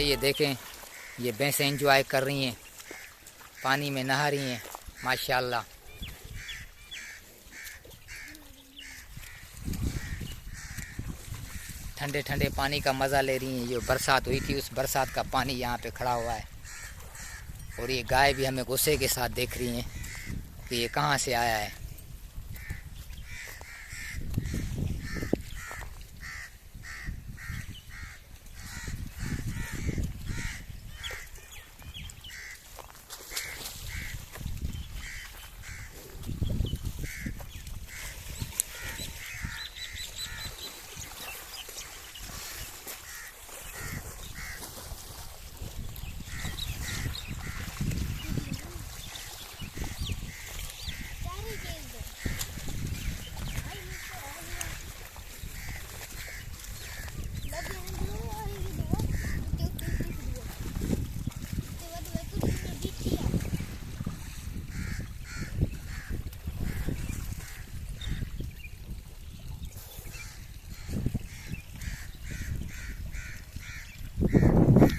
ये देखें, ये भैंसें एंजॉय कर रही हैं, पानी में नहा रही हैं माशाल्लाह। ठंडे ठंडे पानी का मज़ा ले रही हैं। ये बरसात हुई थी, उस बरसात का पानी यहाँ पे खड़ा हुआ है। और ये गाय भी हमें गुस्से के साथ देख रही हैं कि ये कहाँ से आया है।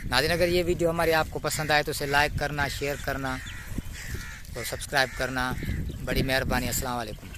नाज़रीन, अगर ये वीडियो हमारी आपको पसंद आए तो इसे लाइक करना, शेयर करना और सब्सक्राइब करना, बड़ी मेहरबानी। अस्सलाम वालेकुम।